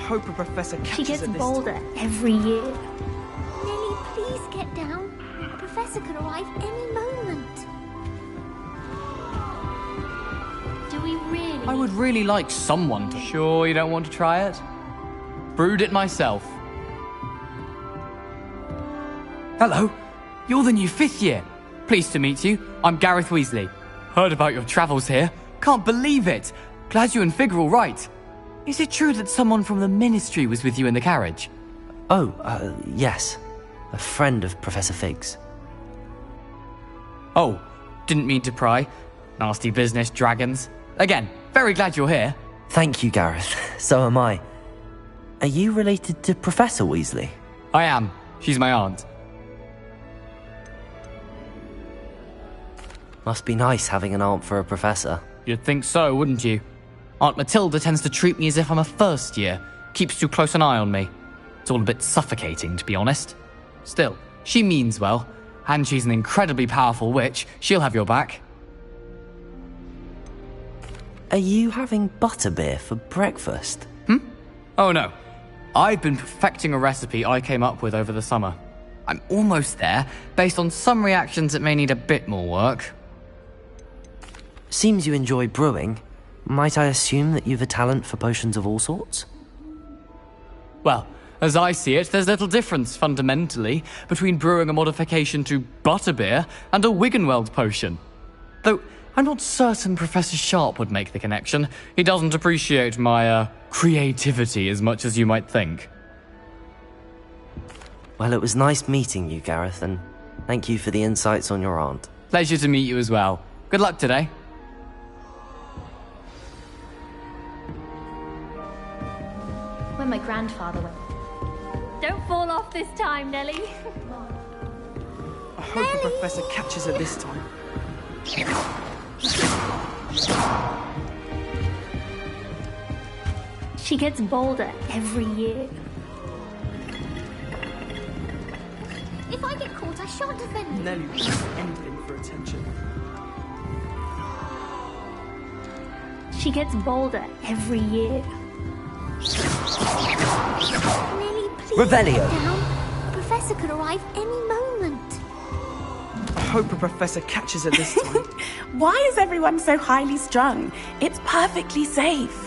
hope a professor catches She gets her this bolder time. every year. Nelly, please get down. A professor could arrive any moment. Do we really? I would really like someone to... Sure you don't want to try it? Brewed it myself. Hello, you're the new 5th year. Pleased to meet you. I'm Gareth Weasley. Heard about your travels here. Can't believe it. Glad you and Fig are all right. Is it true that someone from the Ministry was with you in the carriage? Oh, yes. A friend of Professor Fig's. Oh, didn't mean to pry. Nasty business, dragons. Again, very glad you're here. Thank you, Gareth. So am I. Are you related to Professor Weasley? I am. She's my aunt. Must be nice having an aunt for a professor. You'd think so, wouldn't you? Aunt Matilda tends to treat me as if I'm a first year. Keeps too close an eye on me. It's all a bit suffocating, to be honest. Still, she means well. And she's an incredibly powerful witch. She'll have your back. Are you having butterbeer for breakfast? Oh no. I've been perfecting a recipe I came up with over the summer. I'm almost there, based on some reactions that may need a bit more work. Seems you enjoy brewing. Might I assume that you've a talent for potions of all sorts? Well, as I see it, there's little difference, fundamentally, between brewing a modification to butterbeer and a Wiggenweld potion. Though, I'm not certain Professor Sharp would make the connection. He doesn't appreciate my, creativity as much as you might think. Well, it was nice meeting you, Gareth, and thank you for the insights on your aunt. Pleasure to meet you as well. Good luck today. When my grandfather went. Don't fall off this time, Nelly. I hope the professor catches her this time. She gets bolder every year. If I get caught, I shan't defend you. Nelly will do anything for attention. She gets bolder every year. Nelly, please Revelio. get down. A professor could arrive any moment. I hope a professor catches her this time. Why is everyone so highly strung? It's perfectly safe.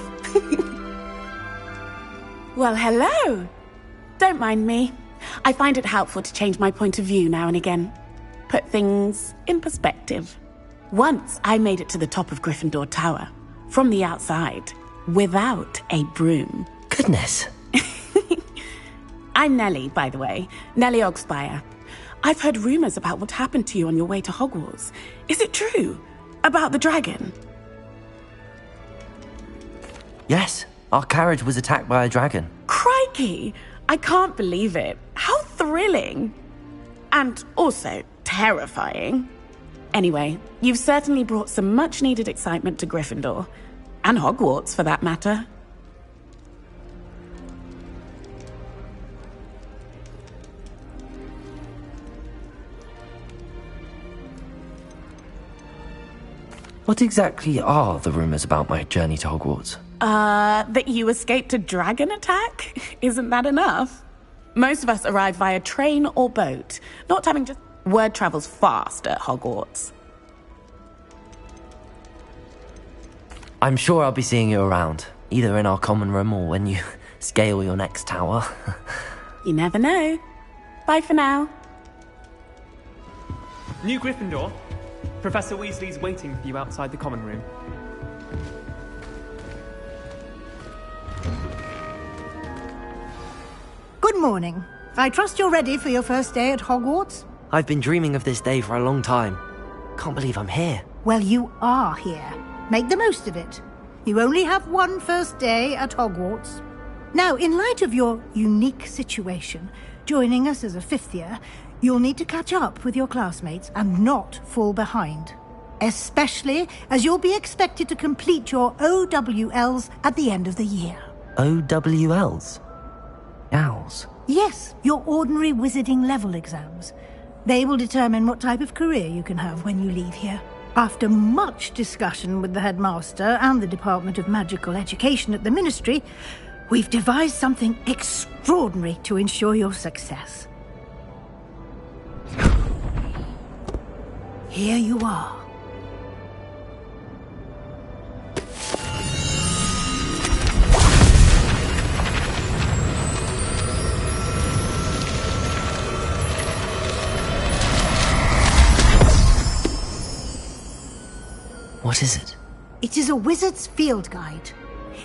Well, hello. Don't mind me. I find it helpful to change my point of view now and again. Put things in perspective. Once I made it to the top of Gryffindor Tower, from the outside, without a broom. Goodness. I'm Nellie, by the way. Nellie Ogspire. I've heard rumours about what happened to you on your way to Hogwarts. Is it true? About the dragon? Yes, our carriage was attacked by a dragon. Crikey! I can't believe it. How thrilling! And also terrifying. Anyway, you've certainly brought some much-needed excitement to Gryffindor. And Hogwarts, for that matter. What exactly are the rumours about my journey to Hogwarts? That you escaped a dragon attack? Isn't that enough? Most of us arrive via train or boat, not having just... Word travels fast at Hogwarts. I'm sure I'll be seeing you around, either in our common room or when you scale your next tower. You never know. Bye for now. New Gryffindor. Professor Weasley's waiting for you outside the common room. Good morning. I trust you're ready for your first day at Hogwarts? I've been dreaming of this day for a long time. Can't believe I'm here. Well, you are here. Make the most of it. You only have one first day at Hogwarts. Now, in light of your unique situation, joining us as a 5th year, you'll need to catch up with your classmates and not fall behind. Especially as you'll be expected to complete your OWLs at the end of the year. OWLs? Owls? Yes, your ordinary wizarding level exams. They will determine what type of career you can have when you leave here. After much discussion with the headmaster and the Department of Magical Education at the Ministry, We've devised something extraordinary to ensure your success. Here you are. What is it? It is a wizard's field guide.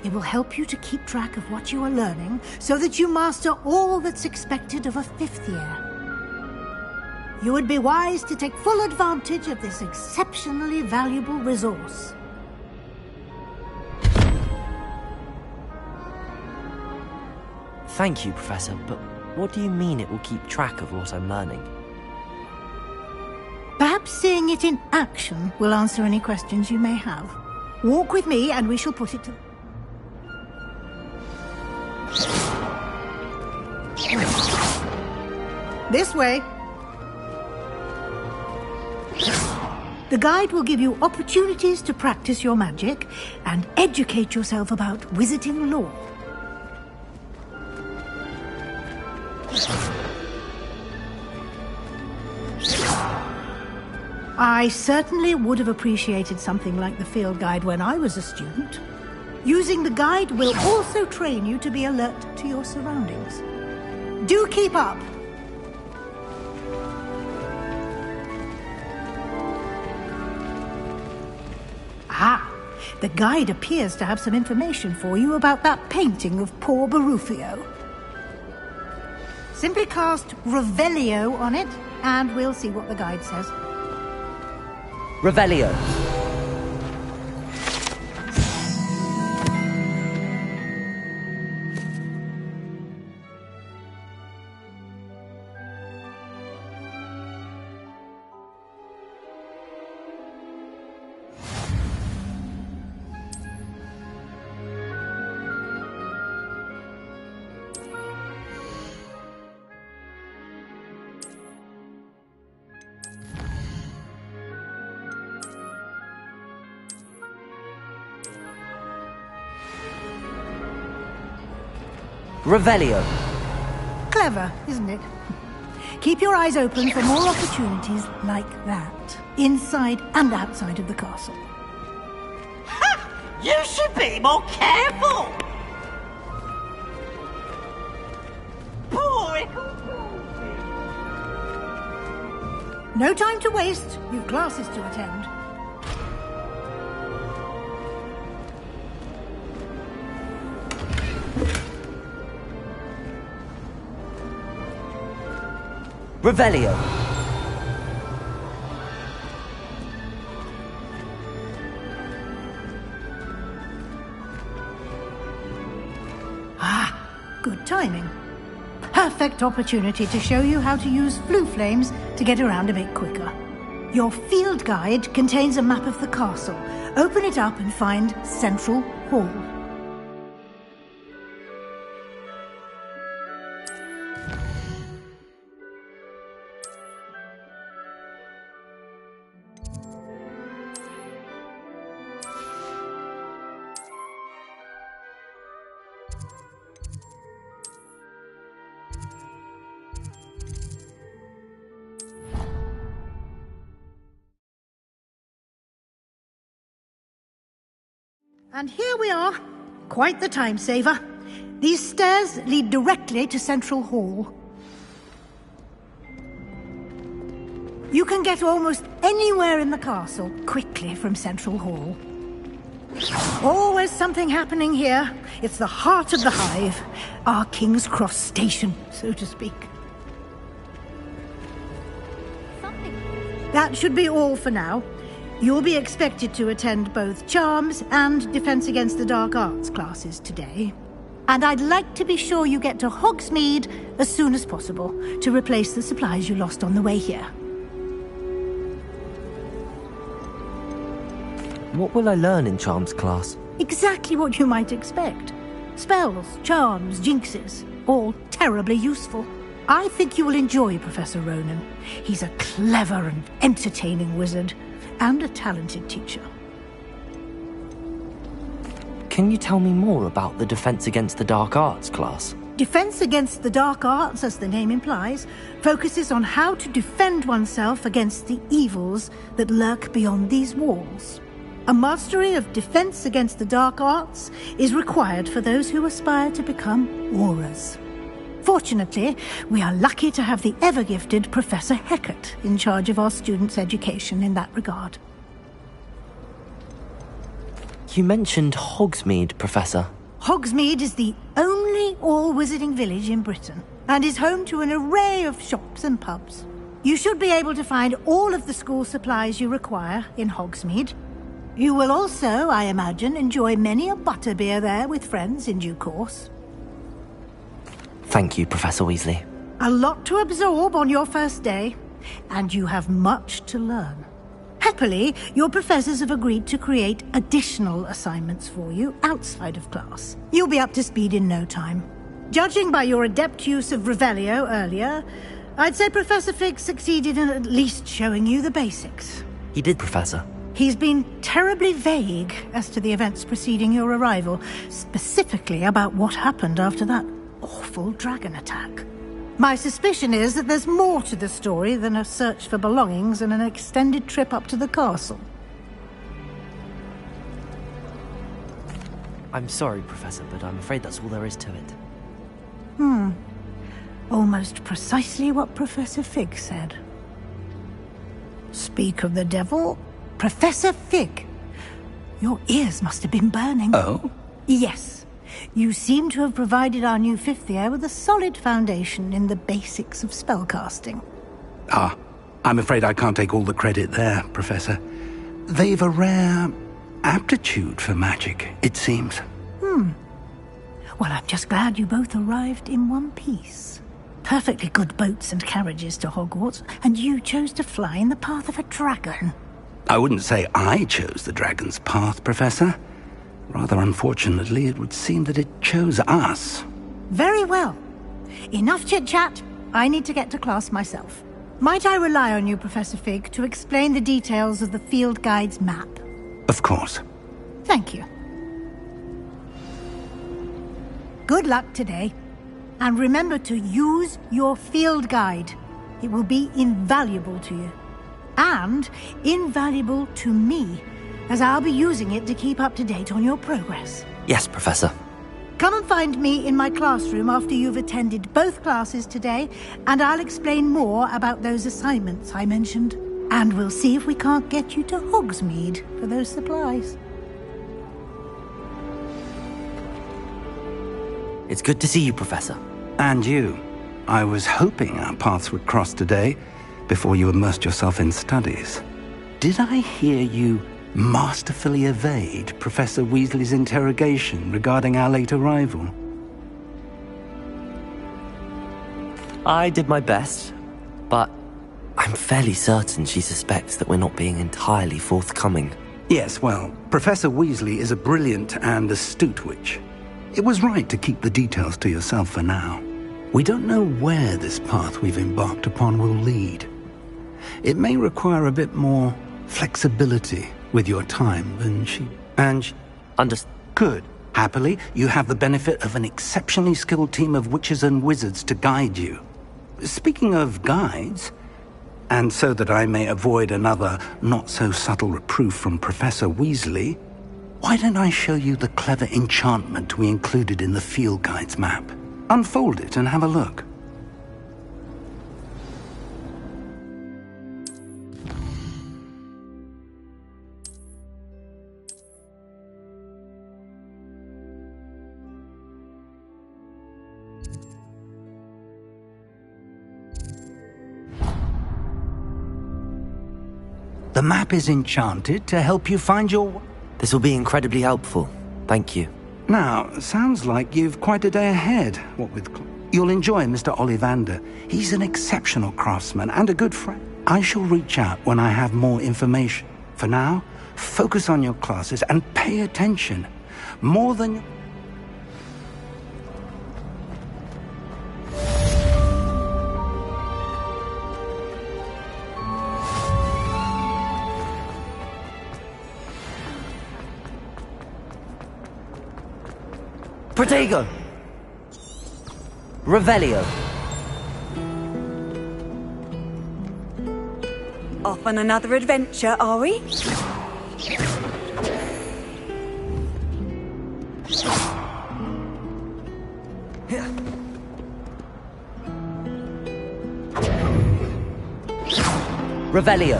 It will help you to keep track of what you are learning so that you master all that's expected of a 5th year. You would be wise to take full advantage of this exceptionally valuable resource. Thank you, Professor, but what do you mean it will keep track of what I'm learning? Perhaps seeing it in action will answer any questions you may have. Walk with me and we shall put it to... This way. The guide will give you opportunities to practice your magic and educate yourself about wizarding lore. I certainly would have appreciated something like the field guide when I was a student. Using the guide will also train you to be alert to your surroundings. Do keep up! Ah, the guide appears to have some information for you about that painting of poor Barufio. Simply cast Revelio on it, and we'll see what the guide says. Revelio. Revelio. Clever, isn't it? Keep your eyes open for more opportunities like that, inside and outside of the castle. Ha! You should be more careful! Boy! No time to waste. You've classes to attend. Revelio. Ah, good timing. Perfect opportunity to show you how to use flue flames to get around a bit quicker. Your field guide contains a map of the castle. Open it up and find Central Hall. And here we are. Quite the time saver. These stairs lead directly to Central Hall. You can get almost anywhere in the castle quickly from Central Hall. Always something happening here. It's the heart of the hive. Our King's Cross station, so to speak. That should be all for now. You'll be expected to attend both Charms and Defense Against the Dark Arts classes today. And I'd like to be sure you get to Hogsmeade as soon as possible to replace the supplies you lost on the way here. What will I learn in Charms class? Exactly what you might expect. Spells, charms, jinxes, all terribly useful. I think you will enjoy Professor Ronan. He's a clever and entertaining wizard, and a talented teacher. can you tell me more about the Defense Against the Dark Arts class? Defense Against the Dark Arts, as the name implies, focuses on how to defend oneself against the evils that lurk beyond these walls. A mastery of Defense Against the Dark Arts is required for those who aspire to become Aurors. Fortunately, we are lucky to have the ever-gifted Professor Heckert in charge of our students' education in that regard. You mentioned Hogsmeade, Professor. Hogsmeade is the only all-wizarding village in Britain, and is home to an array of shops and pubs. You should be able to find all of the school supplies you require in Hogsmeade. You will also, I imagine, enjoy many a butterbeer there with friends in due course. Thank you, Professor Weasley. A lot to absorb on your first day, and you have much to learn. Happily, your professors have agreed to create additional assignments for you outside of class. You'll be up to speed in no time. Judging by your adept use of Revelio earlier, I'd say Professor Fig succeeded in at least showing you the basics. He did, Professor. He's been terribly vague as to the events preceding your arrival, specifically about what happened after that awful dragon attack. My suspicion is that there's more to the story than a search for belongings and an extended trip up to the castle. I'm sorry, Professor, but I'm afraid that's all there is to it. Almost precisely what Professor Fig said. Speak of the devil, Professor Fig. Your ears must have been burning. Oh? Yes. You seem to have provided our new fifth year with a solid foundation in the basics of spellcasting. Ah, I'm afraid I can't take all the credit there, Professor. They've a rare aptitude for magic, it seems. Well, I'm just glad you both arrived in one piece. Perfectly good boats and carriages to Hogwarts, and you chose to fly in the path of a dragon. I wouldn't say I chose the dragon's path, Professor. Rather unfortunately, it would seem that it chose us. Very well. Enough chit-chat. I need to get to class myself. Might I rely on you, Professor Fig, to explain the details of the field guide's map? Of course. Thank you. Good luck today. And remember to use your field guide. It will be invaluable to you. And invaluable to me, as I'll be using it to keep up to date on your progress. Yes, Professor. Come and find me in my classroom after you've attended both classes today, and I'll explain more about those assignments I mentioned. And we'll see if we can't get you to Hogsmeade for those supplies. It's good to see you, Professor. And you. I was hoping our paths would cross today, before you immersed yourself in studies. Did I hear you masterfully evade Professor Weasley's interrogation regarding our late arrival? I did my best, but I'm fairly certain she suspects that we're not being entirely forthcoming. Yes, well, Professor Weasley is a brilliant and astute witch. It was right to keep the details to yourself for now. We don't know where this path we've embarked upon will lead. It may require a bit more flexibility with your time than she... Good. Happily, you have the benefit of an exceptionally skilled team of witches and wizards to guide you. Speaking of guides, and so that I may avoid another not-so-subtle reproof from Professor Weasley, why don't I show you the clever enchantment we included in the field guide's map? Unfold it and have a look. The map is enchanted to help you find your... This will be incredibly helpful. Thank you. Now, sounds like you've quite a day ahead, what with... You'll enjoy Mr. Ollivander. He's an exceptional craftsman and a good friend. I shall reach out when I have more information. For now, focus on your classes and pay attention. More than... Protego! Revelio. Off on another adventure, are we? Revelio.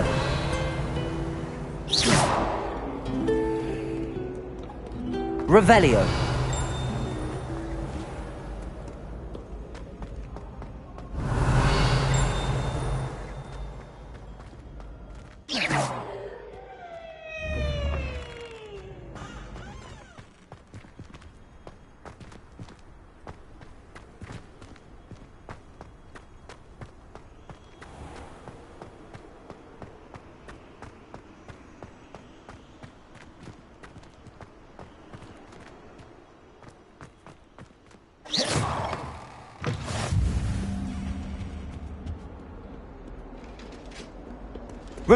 Revelio.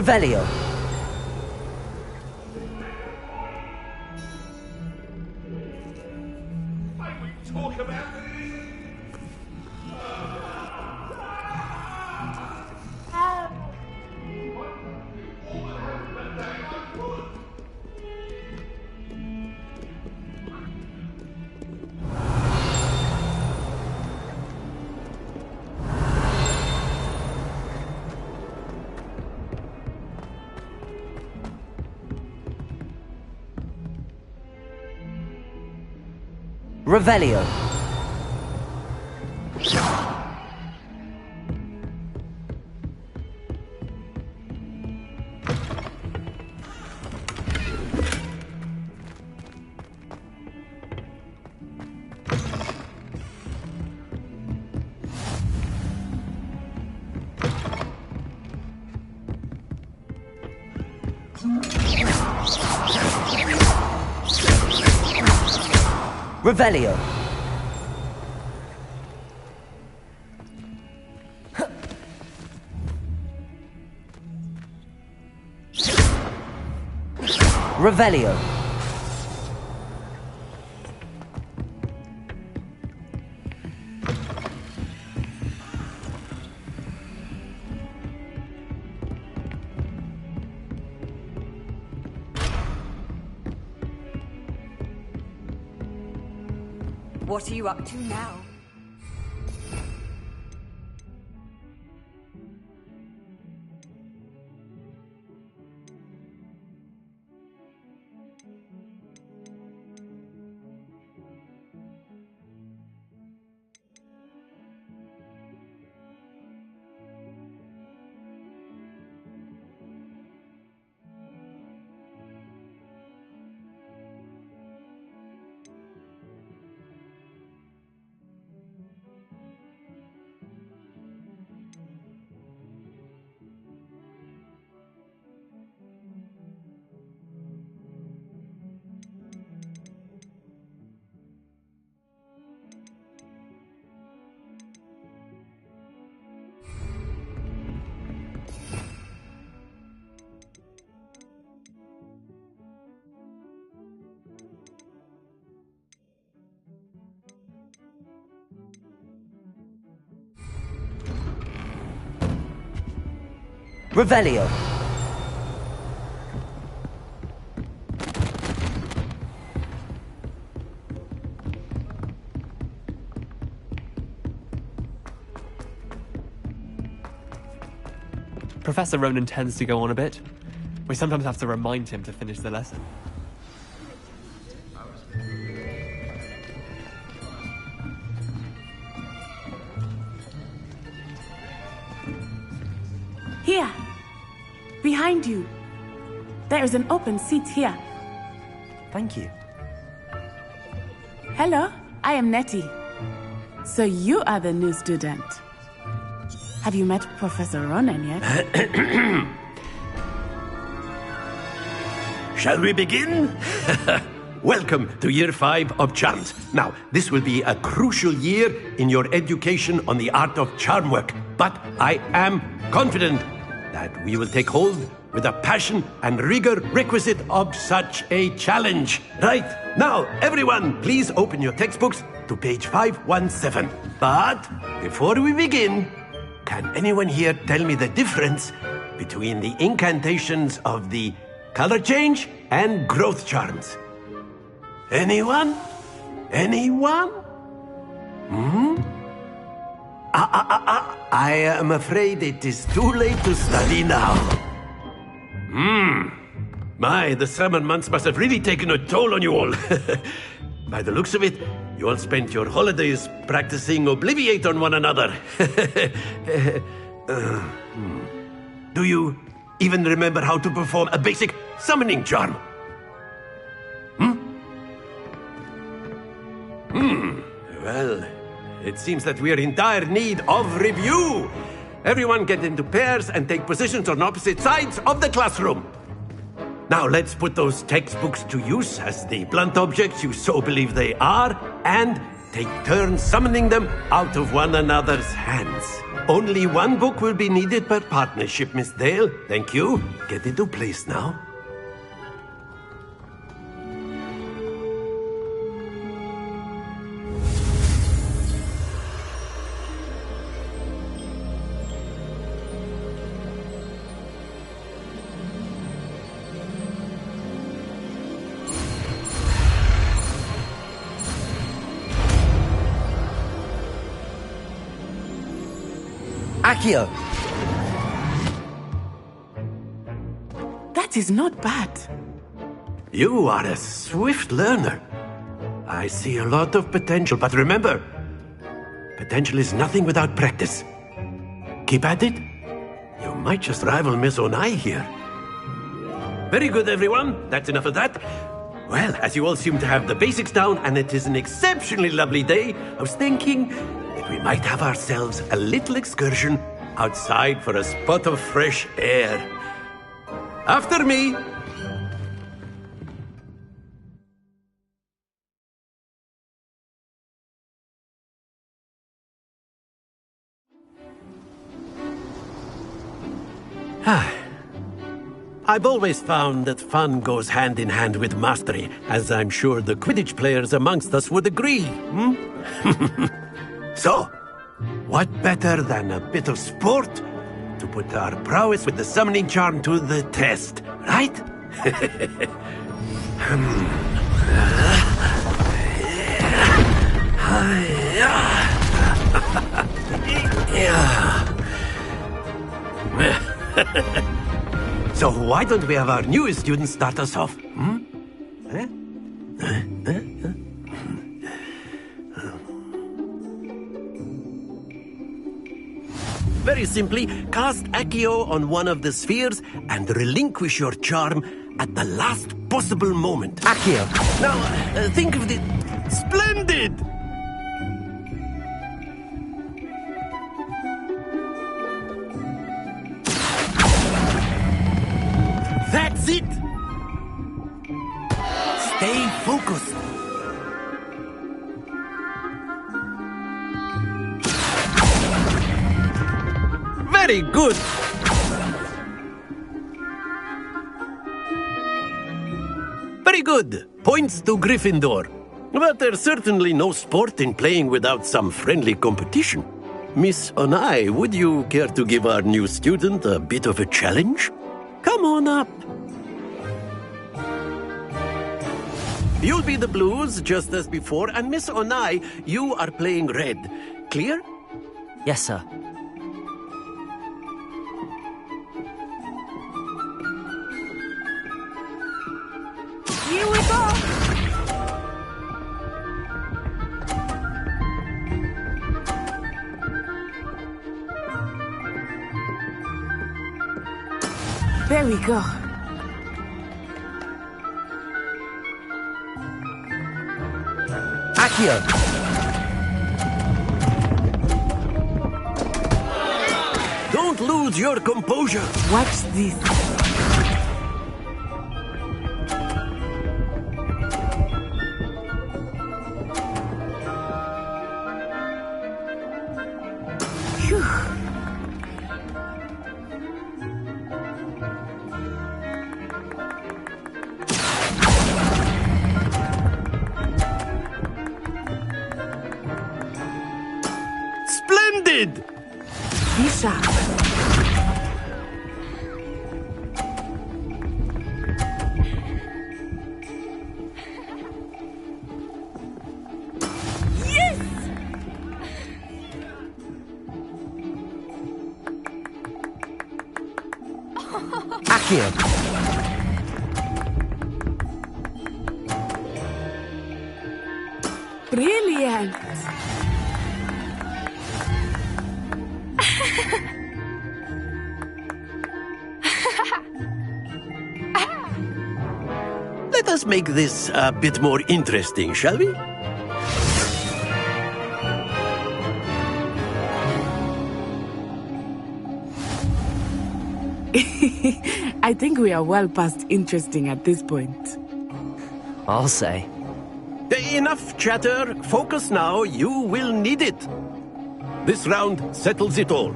Revelio. Revelio. Revelio. Revelio. What are you up to now? Revelio. Professor Ronan tends to go on a bit. We sometimes have to remind him to finish the lesson. Here. Behind you. There is an open seat here. Thank you. Hello, I am Nettie. So you are the new student. Have you met Professor Ronan yet? Shall we begin? Welcome to Year 5 of Charms. Now, this will be a crucial year in your education on the art of charm work, but I am confident that we will take hold with the passion and rigor requisite of such a challenge. Right, now, everyone, please open your textbooks to page 517. But before we begin, can anyone here tell me the difference between the incantations of the color change and growth charms? Anyone? Anyone? I am afraid it is too late to study now. My, the summer months must have really taken a toll on you all. By the looks of it, you all spent your holidays practicing Obliviate on one another. Do you even remember how to perform a basic summoning charm? Well, it seems that we are in dire need of review. Everyone get into pairs and take positions on opposite sides of the classroom. Now let's put those textbooks to use as the blunt objects you so believe they are, and take turns summoning them out of one another's hands. Only one book will be needed per partnership, Miss Dale. Thank you. Get into place now. Accio! That is not bad. You are a swift learner. I see a lot of potential, but remember, potential is nothing without practice. Keep at it. You might just rival Miss Onai here. Very good, everyone. That's enough of that. Well, as you all seem to have the basics down, and it is an exceptionally lovely day, I was thinking that we might have ourselves a little excursion outside for a spot of fresh air. After me. I've always found that fun goes hand in hand with mastery, as I'm sure the Quidditch players amongst us would agree. So, what better than a bit of sport to put our prowess with the summoning charm to the test, right? So why don't we have our newest student start us off? Very simply, cast Accio on one of the spheres and relinquish your charm at the last possible moment. Accio! Now, think of the... Splendid! That's it! Stay focused. Very good! Very good! Points to Gryffindor. But there's certainly no sport in playing without some friendly competition. Miss Onai, would you care to give our new student a bit of a challenge? Come on up. You'll be the blues, just as before, and Miss Onai, you are playing red. Clear? Yes, sir. Here we go! There we go. Accio! Don't lose your composure. Watch this. Phew. Splendid! Be sharp. Accio. Brilliant. Let us make this a bit more interesting, shall we? I think we are well past interesting at this point. I'll say. Enough chatter. Focus now. You will need it. This round settles it all.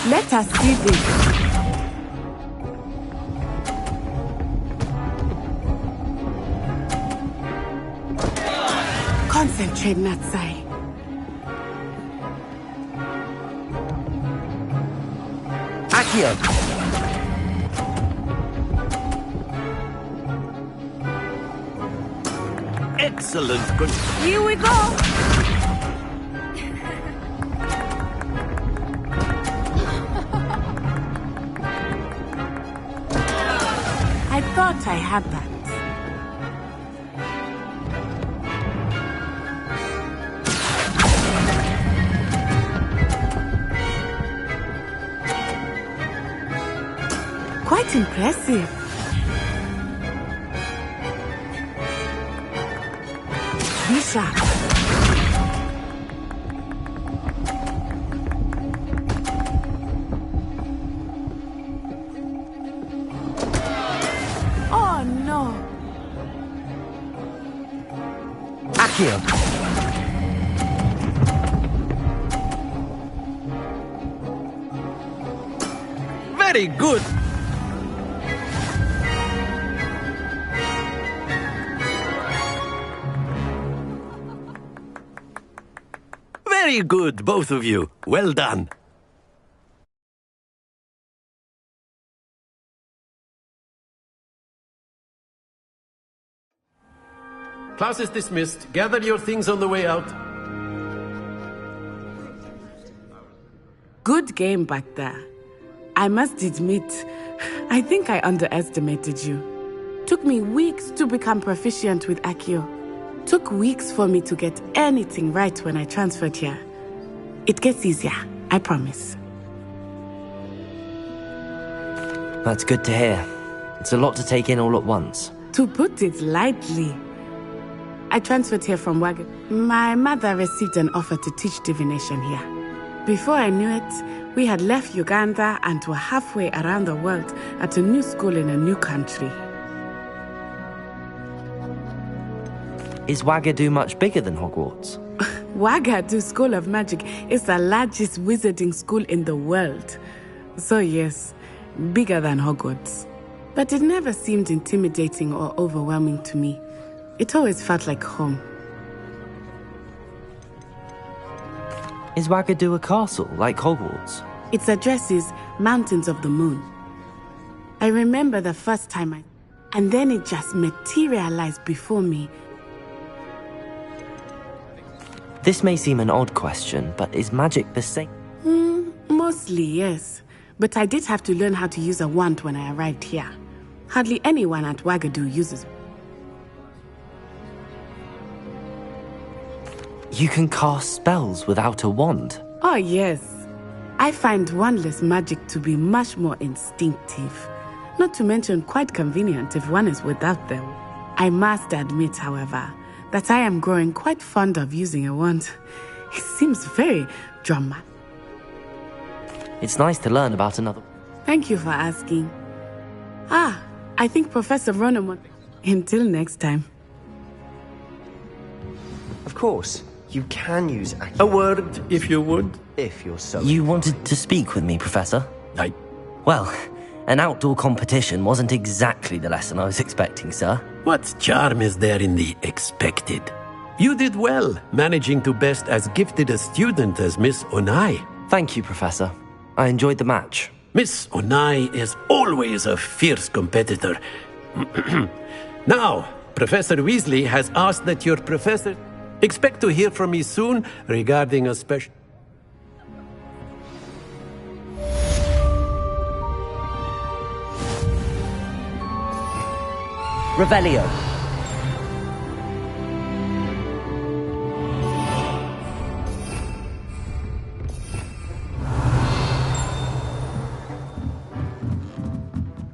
Let us see this. Concentrate, Natsai. Accio. Excellent. Here we go. I thought I had that. Quite impressive. Be sharp. Oh no. Accio. Very good. Very good, both of you. Well done. Class is dismissed. Gather your things on the way out. Good game back there. I must admit, I think I underestimated you. Took me weeks to become proficient with Accio. Took weeks for me to get anything right when I transferred here. It gets easier, I promise. That's good to hear. It's a lot to take in all at once. To put it lightly, I transferred here from Wagon. My mother received an offer to teach divination here. Before I knew it, we had left Uganda and were halfway around the world at a new school in a new country. Is Wagadu much bigger than Hogwarts? Wagadu School of Magic is the largest wizarding school in the world. So yes, bigger than Hogwarts. But it never seemed intimidating or overwhelming to me. It always felt like home. Is Wagadu a castle, like Hogwarts? Its address is Mountains of the Moon. I remember the first time and then it just materialized before me. This may seem an odd question, but is magic the same? Mostly, yes. But I did have to learn how to use a wand when I arrived here. Hardly anyone at Wagadu uses. You can cast spells without a wand? Oh, yes. I find wandless magic to be much more instinctive. Not to mention quite convenient if one is without them. I must admit, however, that I am growing quite fond of using a wand. It seems very dramatic. It's nice to learn about another. Thank you for asking. I think Professor Ronan. Until next time. Of course, you can use Accio. A word, if you would. If you're so. You wanted to speak with me, Professor? Well, an outdoor competition wasn't exactly the lesson I was expecting, sir. What charm is there in the expected? You did well, managing to best as gifted a student as Miss Onai. Thank you, Professor. I enjoyed the match. Miss Onai is always a fierce competitor. Now, Professor Weasley has asked that your professor... Expect to hear from me soon regarding a special... Revelio.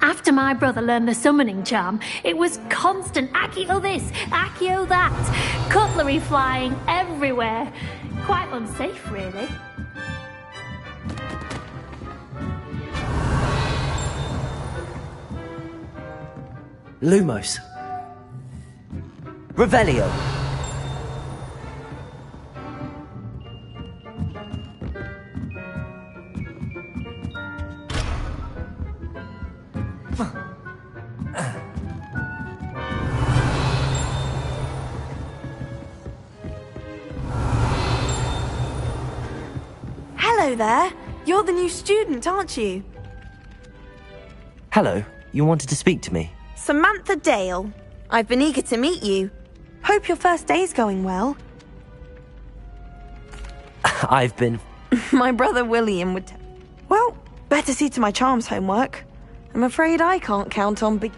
After my brother learned the summoning charm, it was constant Accio this, Accio that, cutlery flying everywhere. Quite unsafe, really. Lumos. Revelio. Hello there. You're the new student, aren't you? Hello. You wanted to speak to me? Samantha Dale. I've been eager to meet you. Hope your first day's going well. I've been... My brother William would... Well, better see to my charms homework. I'm afraid I can't count on big...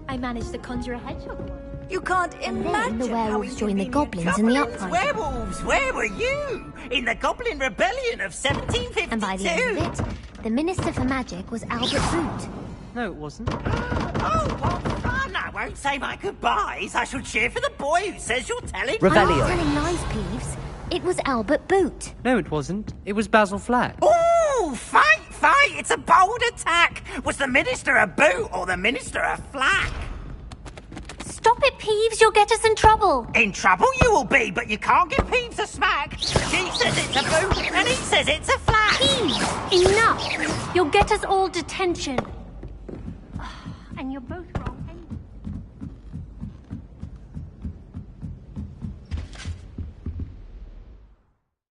I managed to conjure a hedgehog. You can't And imagine then the how werewolves joined the inconvenient goblins in the goblins, uprising. Werewolves, where were you? In the Goblin Rebellion of 1752. And by the end of it, the Minister for Magic was Albert Boot. No, it wasn't. Oh, what fun! I won't say my goodbyes. I shall cheer for the boy who says you're telling I'm not telling lies, Peeves. It was Albert Boot. No, it wasn't. It was Basil Flack. Oh, fight, fight! It's a bold attack. Was the Minister a boot or the Minister a flack? Stop it, Peeves. You'll get us in trouble. In trouble you will be, but you can't give Peeves a smack. She says it's a boot, and he says it's a flack. Peeves, enough. You'll get us all detention. And you're both...